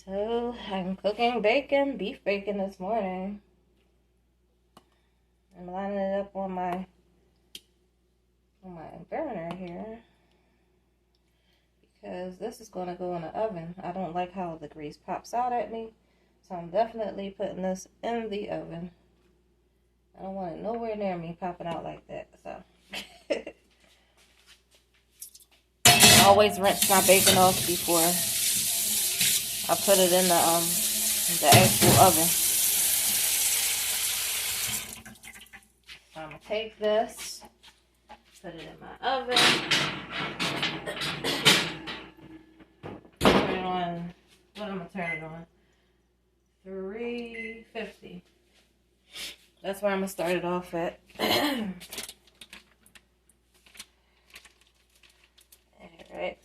So I'm cooking bacon, beef bacon this morning. I'm lining it up on my burner here because this is going to go in the oven. I don't like how the grease pops out at me, so I'm definitely putting this in the oven. I don't want it nowhere near me popping out like that. So I always rinse my bacon off before I put it in the actual oven. So I'm gonna take this, put it in my oven, turn it on. What am I turning it on? 350. That's where I'm gonna start it off at. Alright.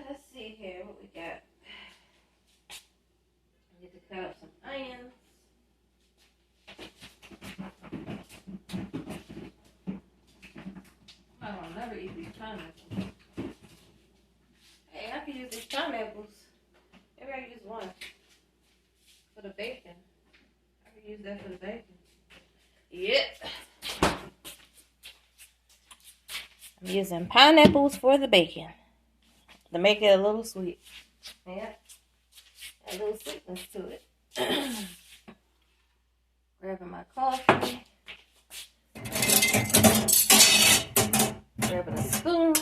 Let's see here what we got. I need to cut up some onions. I'll never eat these pineapples. Hey, I can use these pineapples. Maybe I can use one for the bacon. I can use that for the bacon. Yep. I'm using pineapples for the bacon to make it a little sweet. Yeah, a little sweetness to it. Grabbing my coffee. Grabbing a spoon.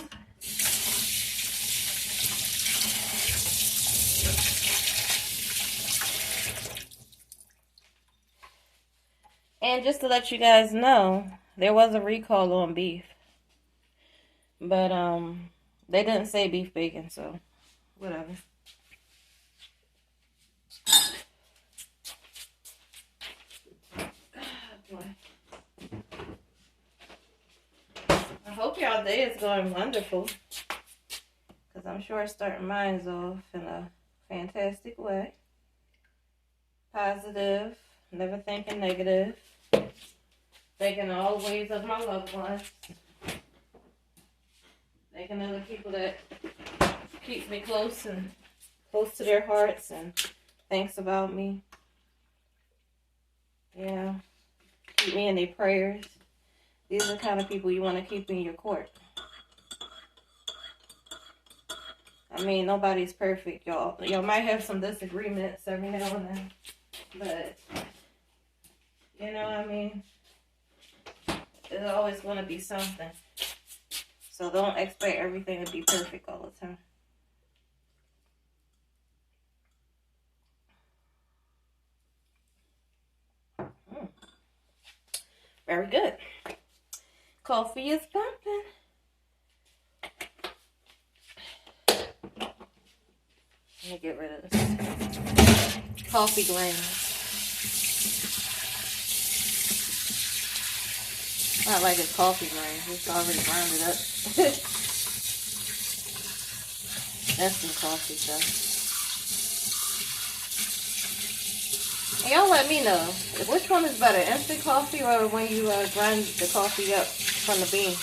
And just to let you guys know, there was a recall on beef. But they didn't say beef bacon, so whatever. I hope y'all day is going wonderful, because I'm sure it's starting mine off in a fantastic way. Positive, never thinking negative, thinking always of my loved ones, thinking of the people that keep me close and close to their hearts and thinks about me. Yeah, keep me in their prayers. These are the kind of people you want to keep in your court. I mean, nobody's perfect, y'all. Y'all might have some disagreements every now and then. But, you know what I mean? There's always going to be something. So don't expect everything to be perfect all the time. Very good. Coffee is pumping. Let me get rid of this coffee grounds. Not like it's coffee grounds. It's already grounded up. That's some coffee stuff. And y'all let me know, which one is better, instant coffee or when you grind the coffee up from the bean?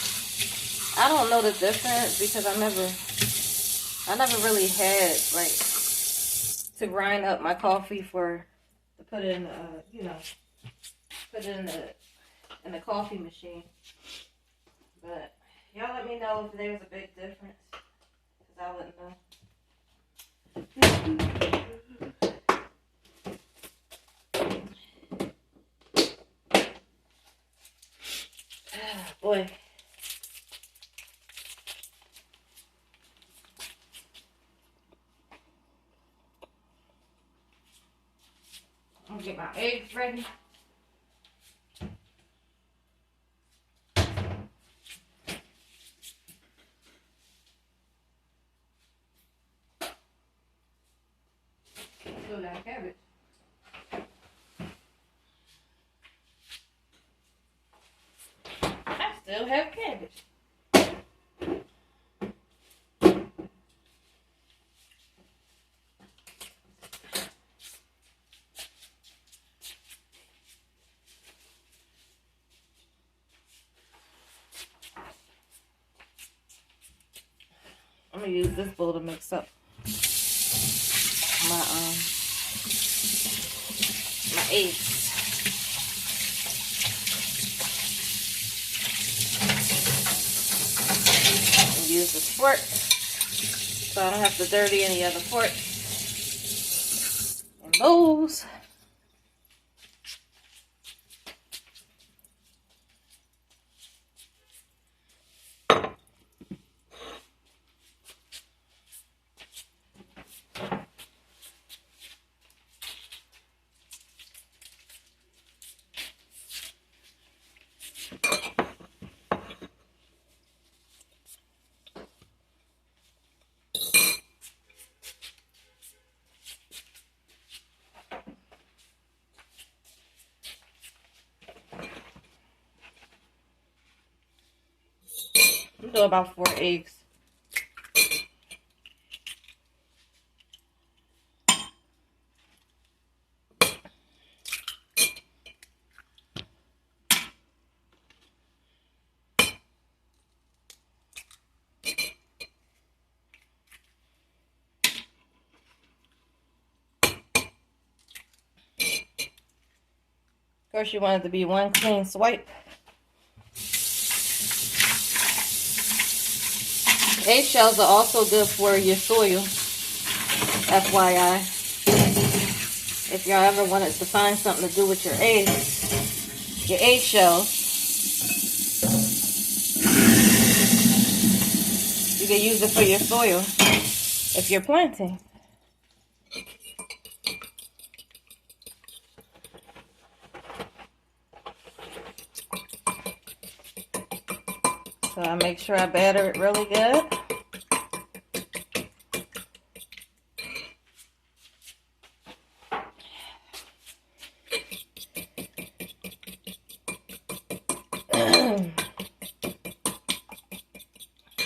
I don't know the difference because I never really had like to grind up my coffee to put it in put it in the coffee machine. But y'all let me know if there's a big difference, because I wouldn't know. Boy. I'm gonna get my eggs ready. still got cabbage. I still have cabbage. I'm gonna use this bowl to mix up my eggs. And use this fork so I don't have to dirty any other forks and bowls. Do about 4 eggs. Of course, you want it to be one clean swipe. Eggshells are also good for your soil, FYI. If y'all ever wanted to find something to do with your eggshells, you can use it for your soil if you're planting. So I make sure I batter it really good.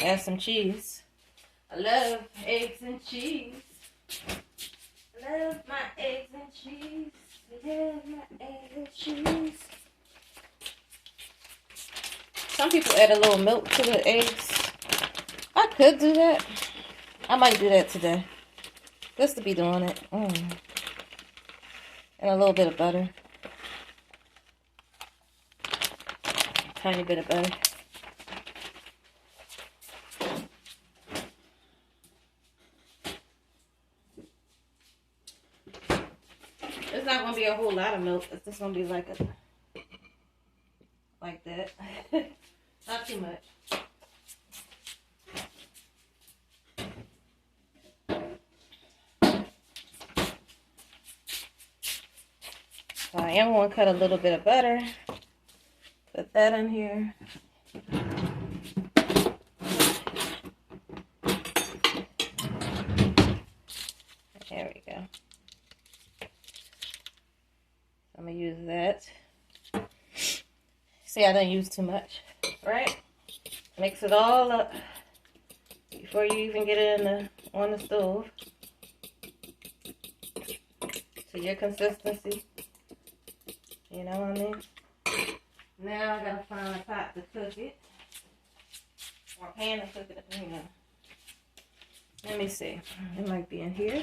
Add some cheese. I love eggs and cheese. Love my eggs and cheese. Love my eggs and cheese. Some people add a little milk to the eggs. I could do that. I might do that today. Just to be doing it. And a little bit of butter. Tiny bit of butter. It's not going to be a whole lot of milk. It's just going to be like that. Not too much. So I am going to cut a little bit of butter. Put that in here. There we go. I'm going to use that. See, I didn't use too much, right? Mix it all up before you even get it on the stove to your consistency. You know what I mean? Now I gotta find a pot to cook it, or a pan to cook it. Let me see. It might be in here.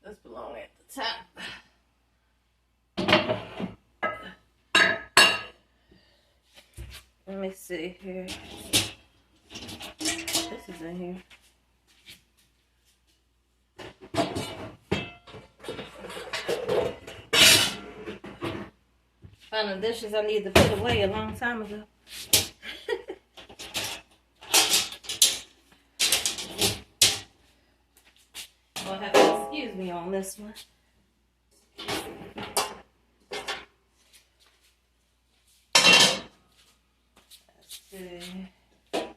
This belongs at the top. Let me see here. This is in here. Found the dishes I need to put away a long time ago. I'll have to excuse me on this one. Let's see. Put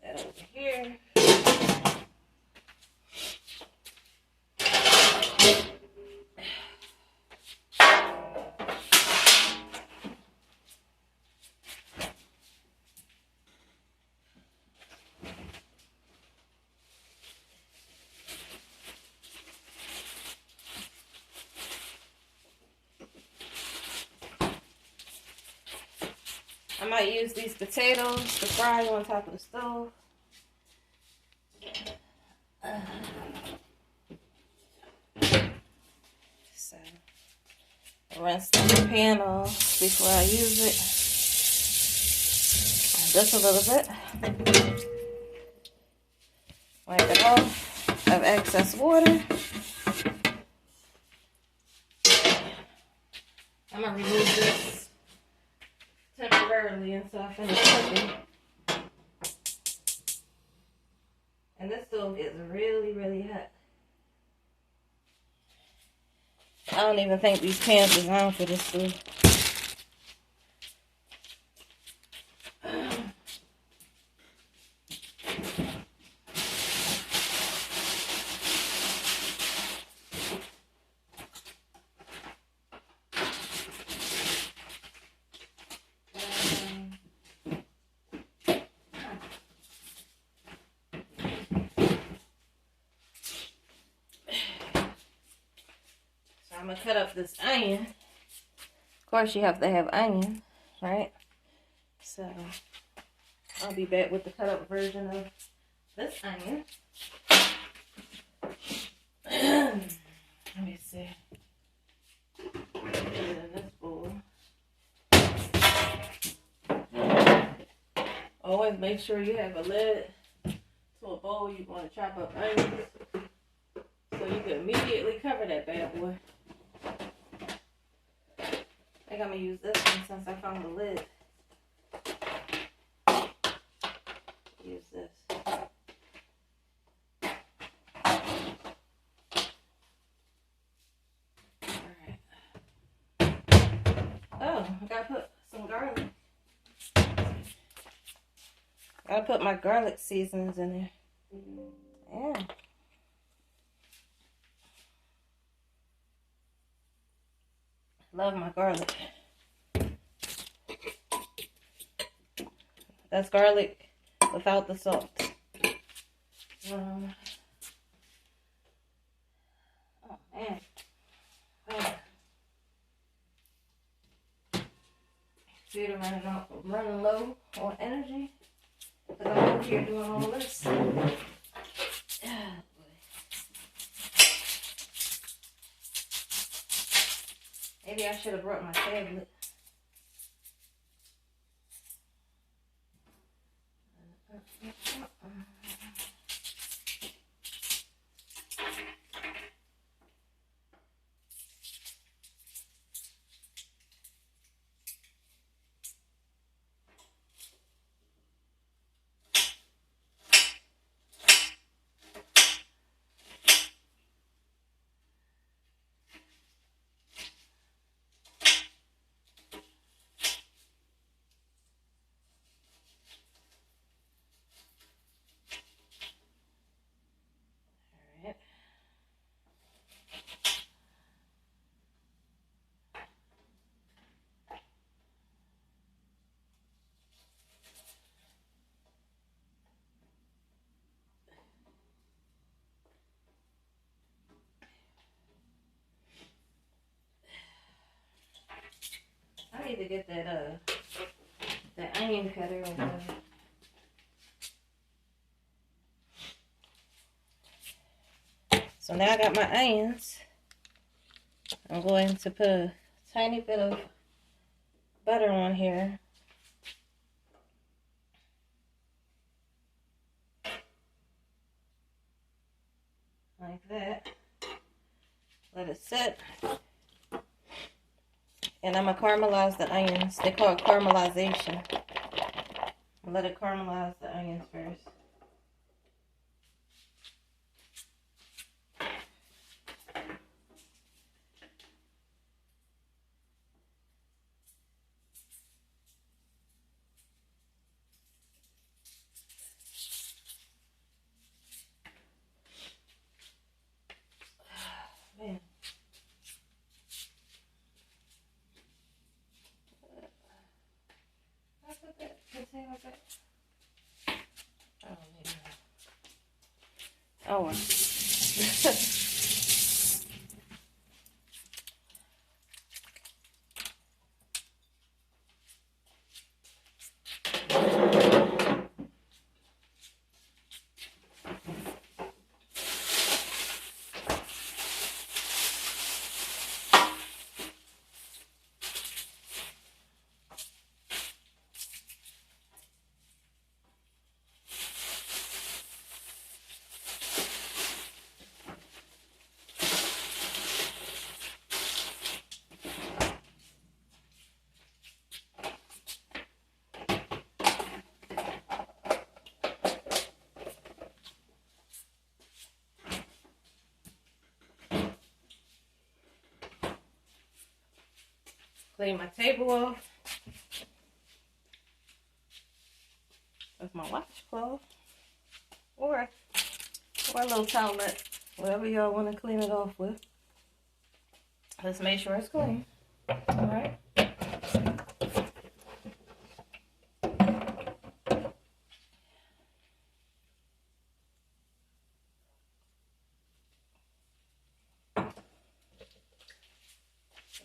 that over here. might use these potatoes to fry on top of the stove. So, rinse the pan off before I use it. Just a little bit. Wipe it off of excess water. I'm going to remove this temporarily until I finish cooking. And this stove is really, really hot. I don't even think these pans are designed for this stove. I'm going to cut up this onion. Of course, you have to have onion, right? So, I'll be back with the cut up version of this onion. Let me see. Put it in this bowl. Always make sure you have a lid to a bowl you want to chop up onions. So you can immediately cover that bad boy. I think I'm going to use this one since I found the lid. Use this. Alright. Oh, I got to put some garlic. I gotta put my garlic seasonings in there. Yeah. Love my garlic. That's garlic without the salt. Oh man. Oh. Feet are running low on energy. Because I'm over here doing all this. Maybe I should have brought my tablet. I need to get that onion cutter or whatever. So now I got my onions. I'm going to put a tiny bit of butter on here. Like that. Let it sit. And I'm going to caramelize the onions. They call it caramelization. Let it caramelize the onions first. Man. Oh, well. Clean my table off with my washcloth or a little towelette, whatever y'all want to clean it off with. Let's make sure it's clean. All right.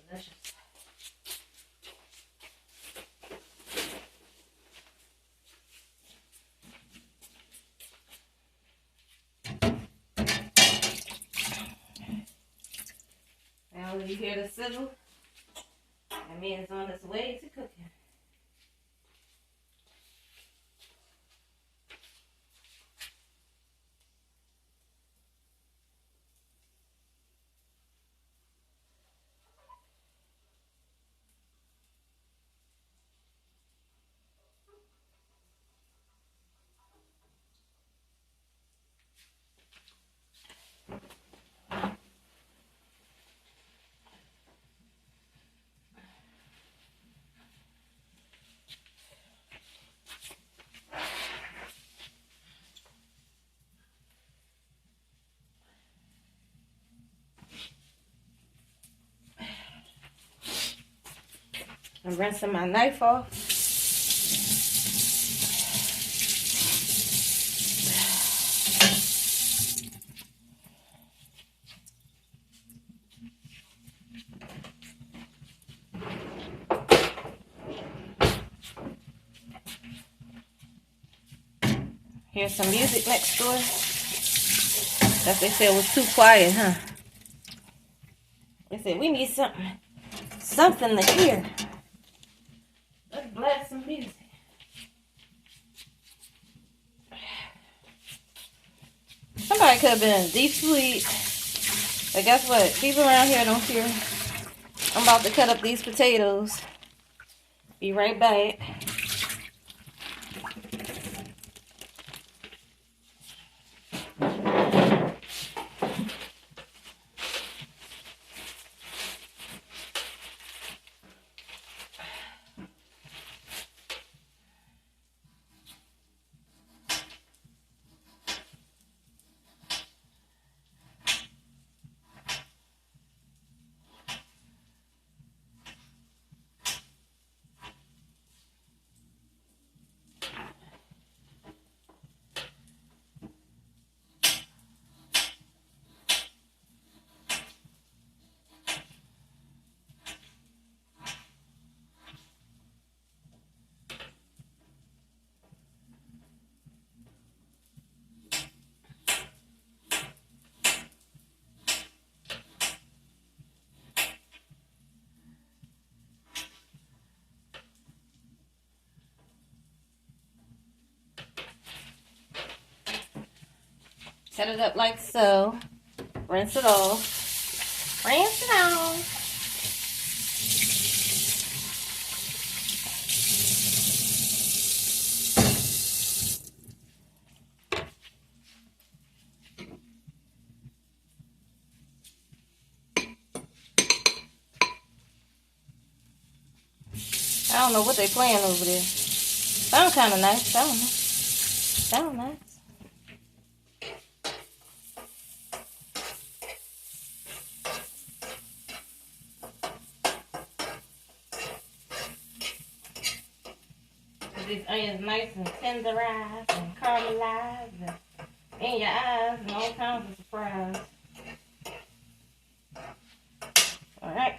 Delicious. Now when you hear the sizzle, that means it's on its way to cooking. I'm rinsing my knife off. Here's some music next door. That they said was too quiet, huh? They said we need something to hear. Let's blast some music. Somebody could have been deep sleep. But guess what? People around here don't care. I'm about to cut up these potatoes. Be right back. Set it up like so. Rinse it off. Rinse it off. I don't know what they playing over there. Sound kind of nice. I don't know. Sound nice. These onions nice and tenderized and caramelized and in your eyes and all kinds of surprise. Alright.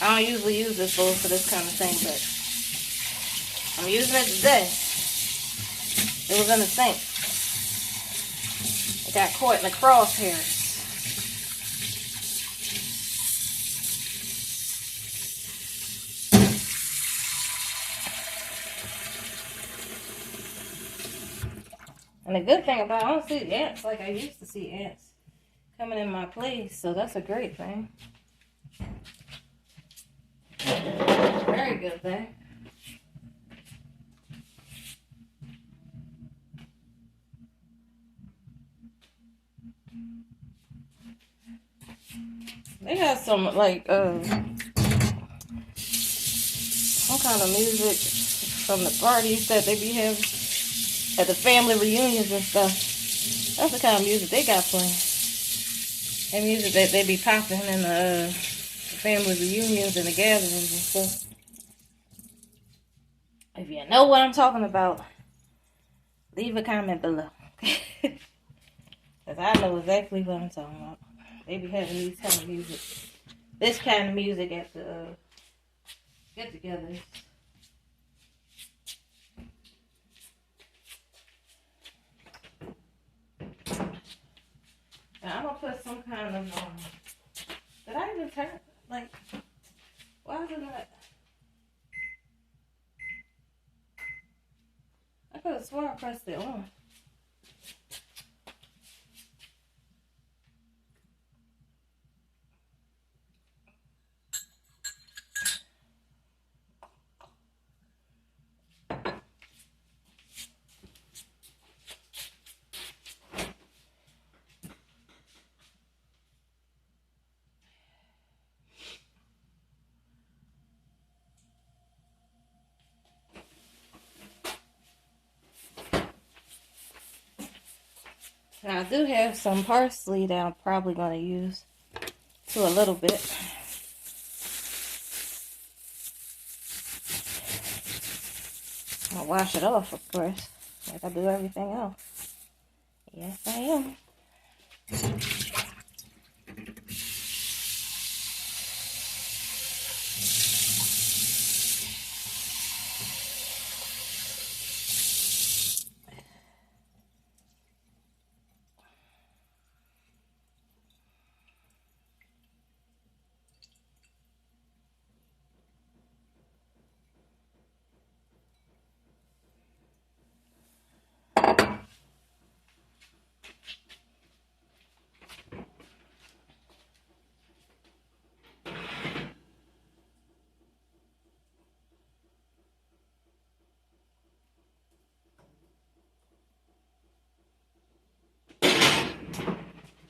I don't usually use this bowl for this kind of thing, but I'm using it today. It was in the sink. It got caught in the crosshairs. And the good thing about it, I don't see ants like I used to see ants coming in my place, so that's a great thing. Very good thing. They got some like some kind of music from the parties that they be having at the family reunions and stuff. That's the kind of music they got playing. And music that they be popping in the family reunions and the gatherings and stuff. If you know what I'm talking about, leave a comment below. Because I know exactly what I'm talking about. They be having these kind of music. This kind of music at the get-togethers. Now I'm gonna put some kind of did I even turn like why is it not? I could have sworn I pressed it on. Now I do have some parsley that I'm probably going to use to a little bit. I'll wash it off, of course, like I do everything else. Yes, I am.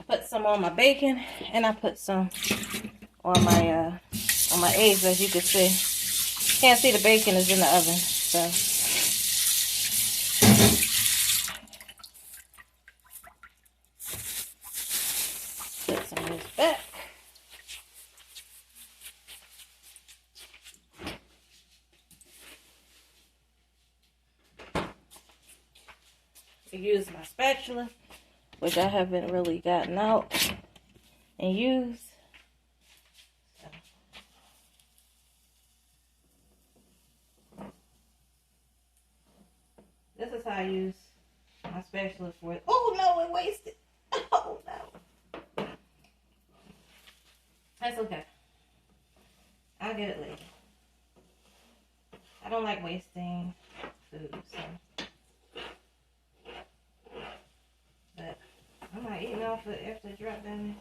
Put some on my bacon, and I put some on my eggs, as you can see. Can't see the bacon is in the oven, so. Put some of this back. Use my spatula, which I haven't really gotten out and used. This is how I use my spatula for it. Oh no, it wasted. Oh no. That's okay. I'll get it later. I don't like wasting food, so. But I'm not eating off it after it dropped down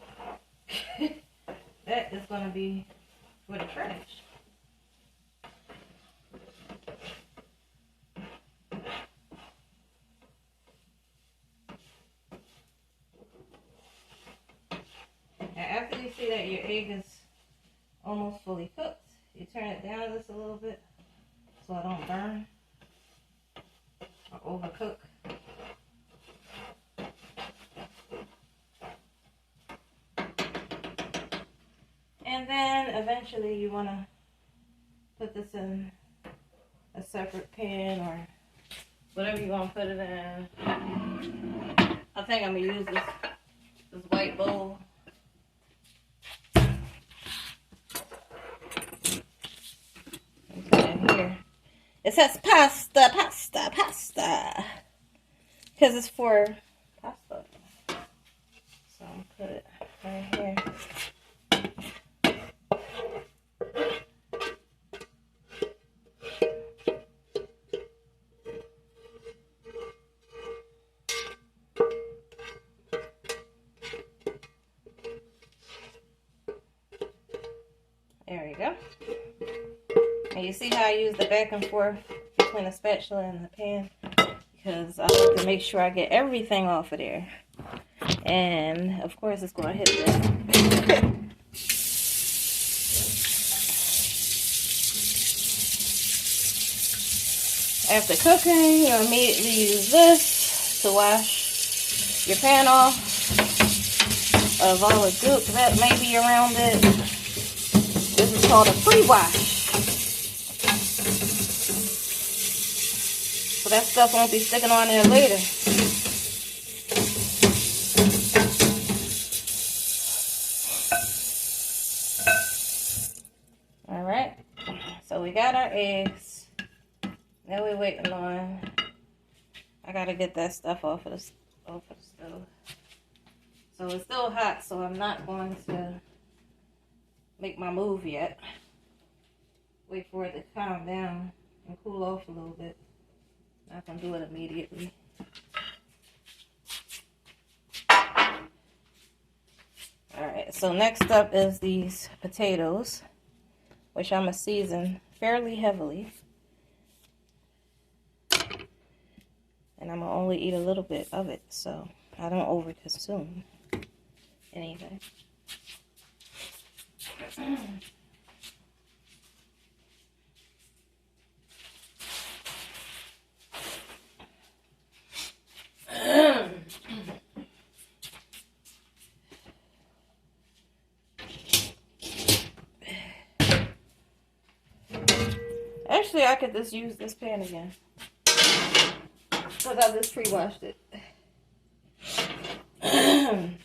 there. That is going to be for the trash. Now after you see that your egg is almost fully cooked, you turn it down just a little bit so it don't burn or overcook. And then eventually you want to put this in a separate pan or whatever you want to put it in. I think I'm going to use this white bowl. Put it in here. It says pasta, pasta, pasta. Because it's for pasta. So I'm going to put it right here. go. And you see how I use the back and forth between the spatula and the pan? Because I like to make sure I get everything off of there. And of course it's going to hit this. After cooking, you'll immediately use this to wash your pan off of all the goop that may be around it. This is called a pre-wash. So that stuff won't be sticking on there later. Alright, so we got our eggs. Now we're waiting on, I gotta get that stuff off of the stove. So it's still hot, so I'm not going to make my move yet. Wait for it to calm down and cool off a little bit. Not gonna do it immediately. Alright, so next up is these potatoes, which I'm gonna season fairly heavily. And I'm going to only eat a little bit of it, so I don't over consume anything. Actually, I could just use this pan again. Because I just pre-washed it.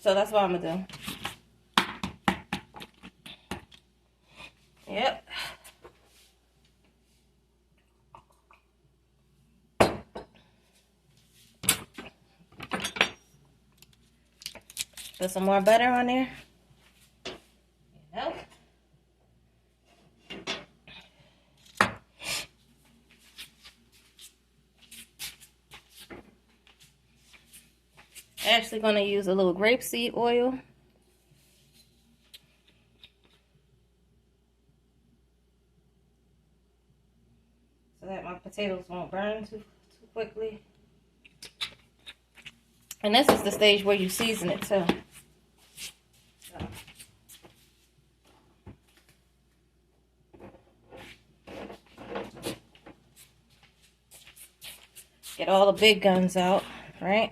So that's what I'm going to do. Yep. Put some more butter on there. Yep. Actually going to use a little grapeseed oil. So that my potatoes won't burn too quickly. And this is the stage where you season it too. So. Get all the big guns out, right?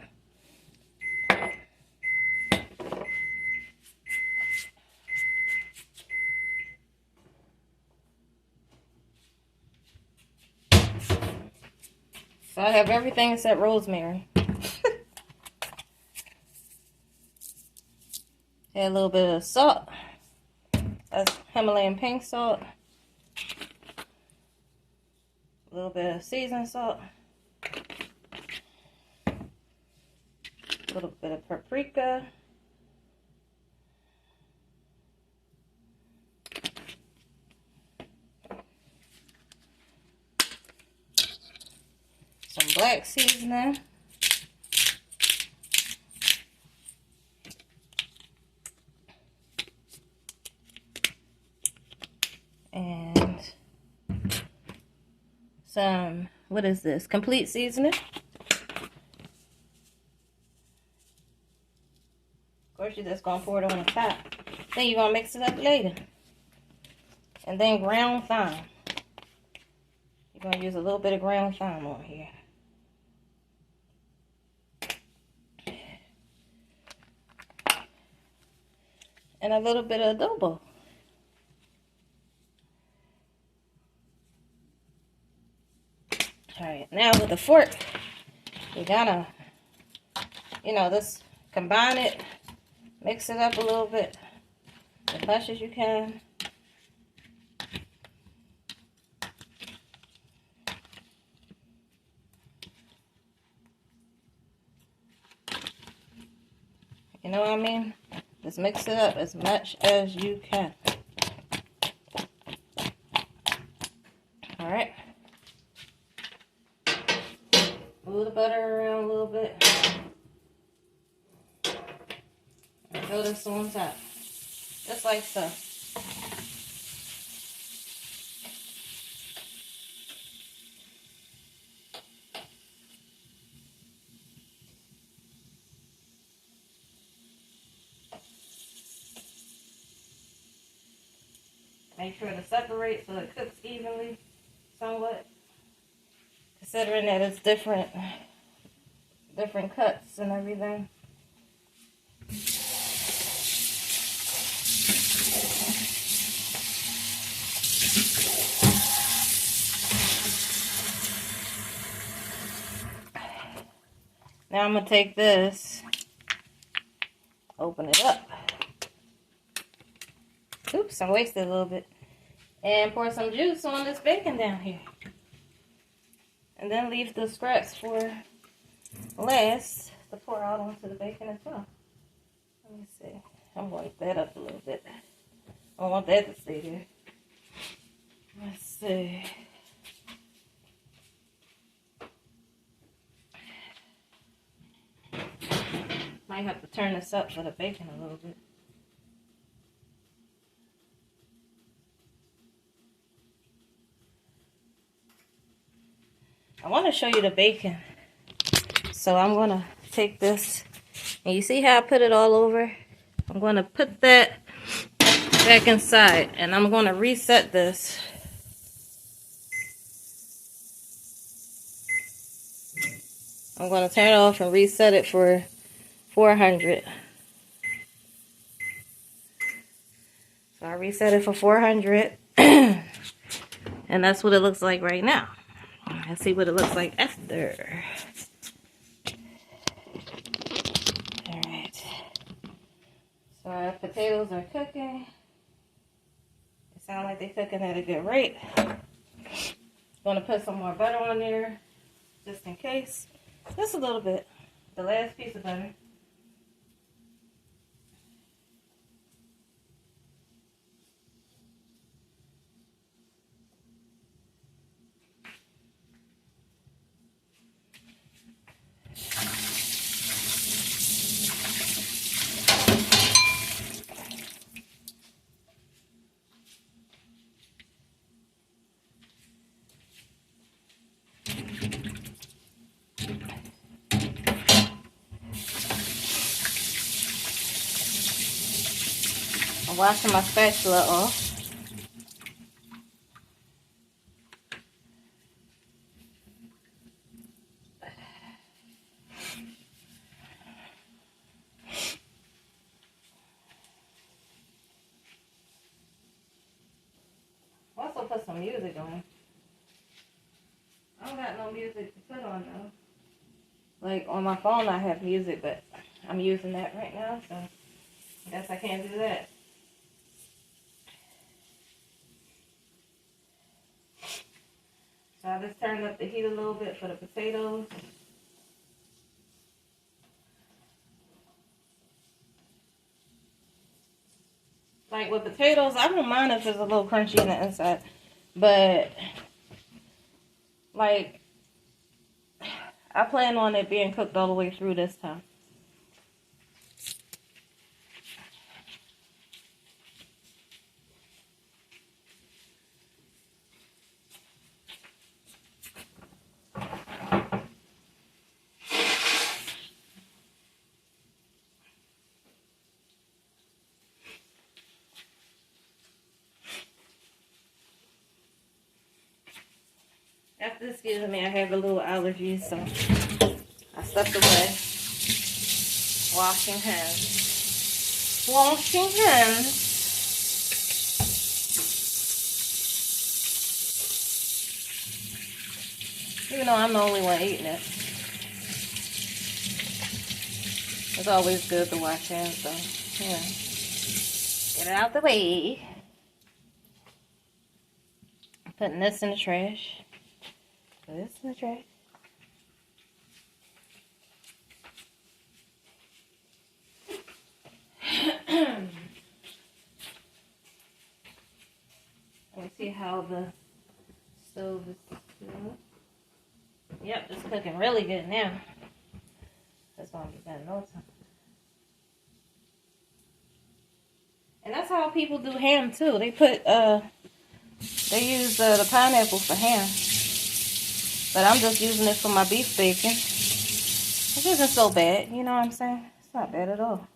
So I have everything except rosemary. Add a little bit of salt. That's Himalayan pink salt. A little bit of seasoned salt. A little bit of paprika. Some black seasoning. And some, what is this? Complete seasoning. Of course, you're just gonna pour it on the top. Then you're gonna mix it up later. And then ground thyme. You're gonna use a little bit of ground thyme on here. And a little bit of adobo. Alright, now with a fork, you gotta, just combine it, mix it up a little bit, as much as you can. You know what I mean? Just mix it up as much as you can. Alright. Move the butter around a little bit. And throw this on top. Just like so. Make sure to separate so it cooks evenly, somewhat. Considering that it's different cuts and everything. Now I'm going to take this, open it up. Oops, I wasted a little bit. And pour some juice on this bacon down here. And then leave the scraps for last to pour out onto the bacon as well. Let me see. I'm going to lift that up a little bit. I don't want that to stay there. Let's see. Might have to turn this up for the bacon a little bit. I want to show you the bacon. So I'm going to take this. And you see how I put it all over? I'm going to put that back inside. And I'm going to reset this. I'm going to turn it off and reset it for 400. So I reset it for 400. And that's what it looks like right now. Let's see what it looks like after. Alright. So our potatoes are cooking. They sound like they're cooking at a good rate. Gonna put some more butter on there, just in case. Just a little bit. The last piece of butter. I'm washing my spatula off. Also put some music on. I don't got no music to put on though. Like on my phone I have music, but I'm using that right now, so I guess I can't do that. So I just turned up the heat a little bit for the potatoes. Like with potatoes, I don't mind if it's a little crunchy on the inside. But, like, I plan on it being cooked all the way through this time. After excuse me, I have a little allergy, so I stepped away. Washing hands. Washing hands. Even though I'm the only one eating it. It's always good to wash hands, so yeah. Get it out the way. Putting this in the trash. Put this in the trash. Let me see how the stove is doing. Yep, it's cooking really good now. That's gonna be done in no time. And that's how people do ham too. They put they use the pineapple for ham. But I'm just using it for my beef bacon. It isn't so bad, you know what I'm saying? It's not bad at all.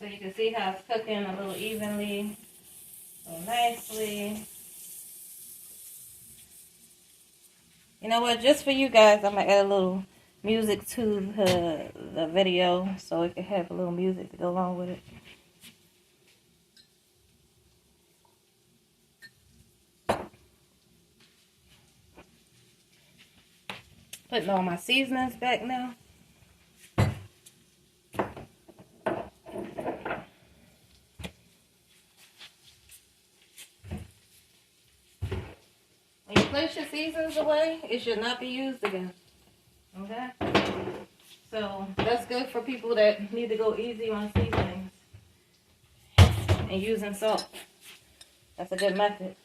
So you can see how it's cooking a little evenly, a little nicely. You know what? Just for you guys, I'm going to add a little music to the video so it can have a little music to go along with it. Putting all my seasonings back now. When you place your seasonings away, it should not be used again. Okay? So that's good for people that need to go easy on seasonings and using salt. That's a good method.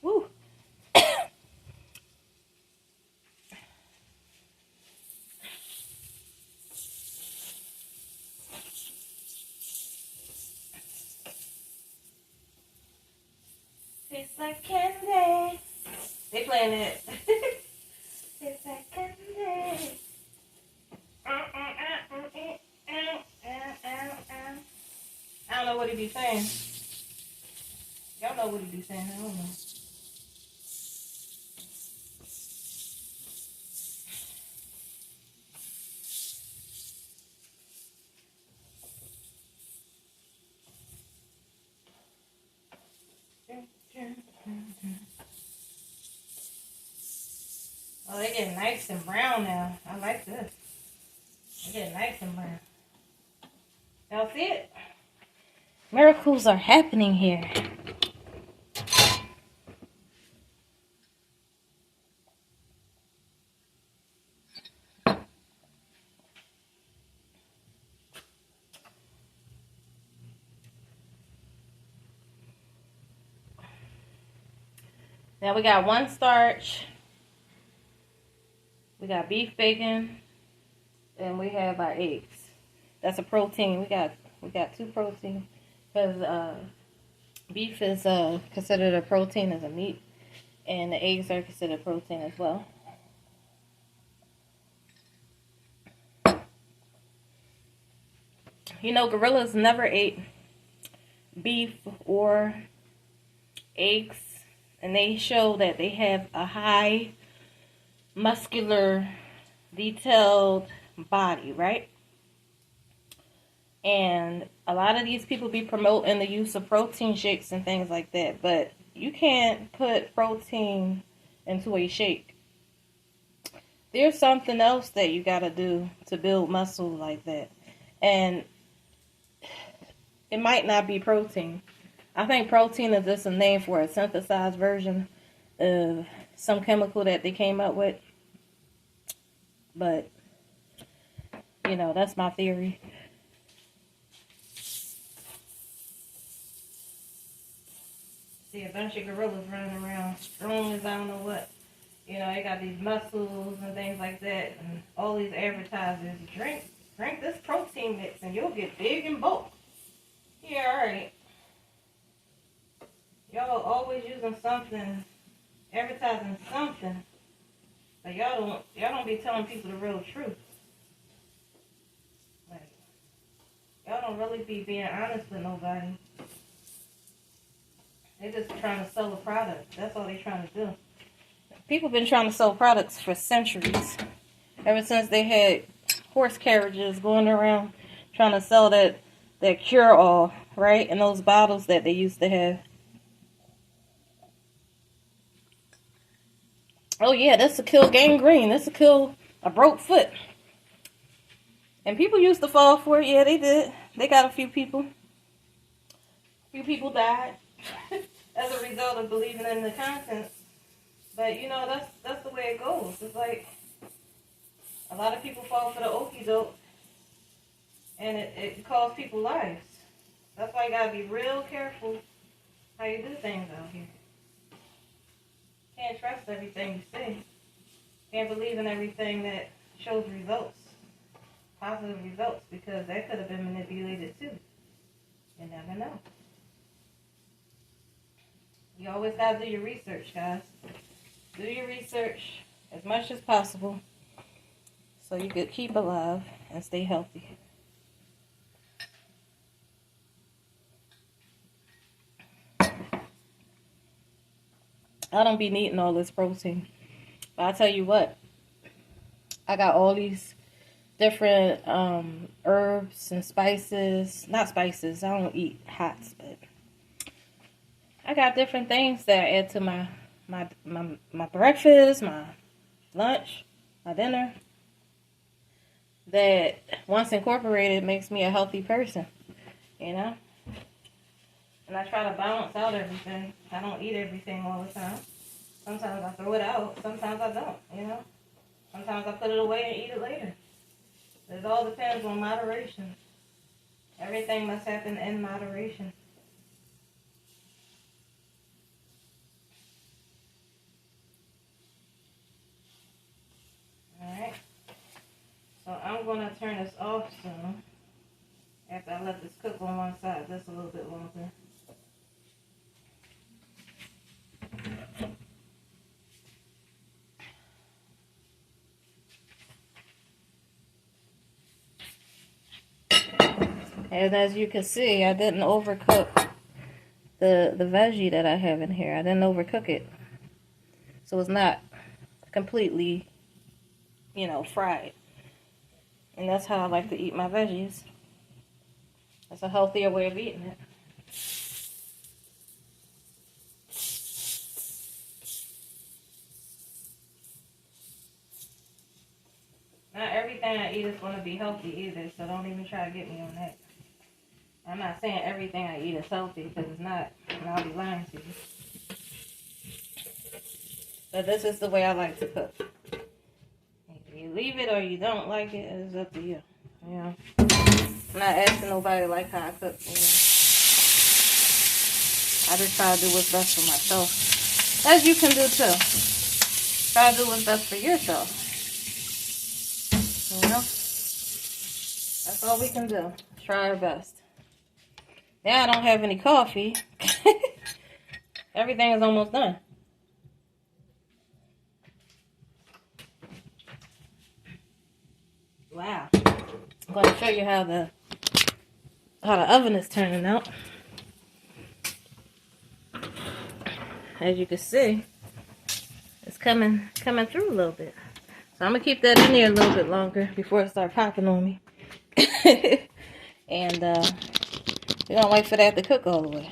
Woo. Tastes like candy. They playing it. Tastes like candy. I don't know what he be saying. Y'all know what he be saying. I don't know. Oh, they getting nice and brown now. I like this. They getting nice and brown. Y'all see it? Miracles are happening here. Now we got one starch. We got beef bacon, and we have our eggs. That's a protein. We got 2 protein because beef is considered a protein as a meat, and the eggs are considered protein as well. You know, gorillas never ate beef or eggs, and they show that they have a high muscular, detailed body, right? And a lot of these people be promoting the use of protein shakes and things like that, but you can't put protein into a shake. There's something else that you gotta do to build muscle like that, and it might not be protein. I think protein is just a name for a synthesized version of some chemical that they came up with. But, you know, that's my theory. See a bunch of gorillas running around strong as I don't know what. You know, they got these muscles and things like that. And all these advertisers, drink this protein mix and you'll get big and bulk. Yeah, alright. Y'all always using something, advertising something. But y'all don't be telling people the real truth. Like, y'all don't really be being honest with nobody. They just trying to sell a product. That's all they trying to do. People been trying to sell products for centuries. Ever since they had horse carriages going around trying to sell that cure-all, right? And those bottles that they used to have. Oh yeah, that's to kill gangrene. That's to kill a broke foot. And people used to fall for it. Yeah, they did. They got a few people. A few people died as a result of believing in the contents. But you know, that's the way it goes. It's like a lot of people fall for the okie doke, and it costs people lives. That's why you gotta be real careful how you do things out here. Can't trust everything you see. Can't believe in everything that shows results, positive results, because that could have been manipulated too. You never know. You always gotta do your research, guys. Do your research. as much as possible so you could keep alive and stay healthy. I don't be needing all this protein. But I tell you what, I got all these different herbs and spices. Not spices, I don't eat hots, but I got different things that I add to my breakfast, my lunch, my dinner, that once incorporated makes me a healthy person, you know? And I try to balance out everything. I don't eat everything all the time. Sometimes I throw it out. Sometimes I don't, you know? Sometimes I put it away and eat it later. It all depends on moderation. Everything must happen in moderation. Alright. So I'm going to turn this off soon. After I let this cook on one side just a little bit longer. And as you can see, I didn't overcook the veggie that I have in here. I didn't overcook it. So it's not completely, you know, fried. And that's how I like to eat my veggies. That's a healthier way of eating it. Not everything I eat is going to be healthy either, so don't even try to get me on that. I'm not saying everything I eat is healthy, because it's not, and I'll be lying to you. But this is the way I like to cook. If you leave it or you don't like it, it's up to you. You know, I'm not asking nobody to like how I cook. You know? I just try to do what's best for myself. As you can do too. Try to do what's best for yourself. You know? That's all we can do. Try our best. Now I don't have any coffee. Everything is almost done. Wow. I'm going to show you how the oven is turning out. As you can see, it's coming through a little bit. So I'm going to keep that in there a little bit longer before it starts popping on me. And we're going to wait for that to cook all the way.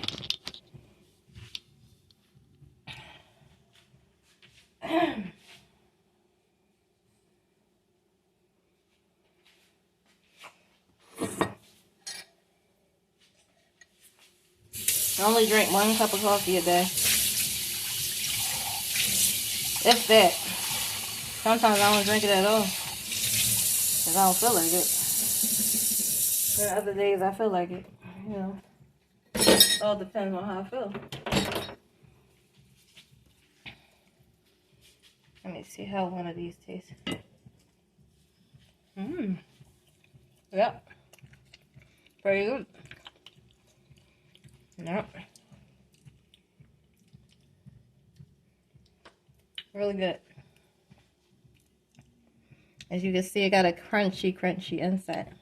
I only drink 1 cup of coffee a day. If that. Sometimes I don't drink it at all. Because I don't feel like it. There are other days I feel like it. You know. It all depends on how I feel. Let me see how one of these tastes. Yep. Pretty good. Yep. Really good. As you can see, it got a crunchy inside.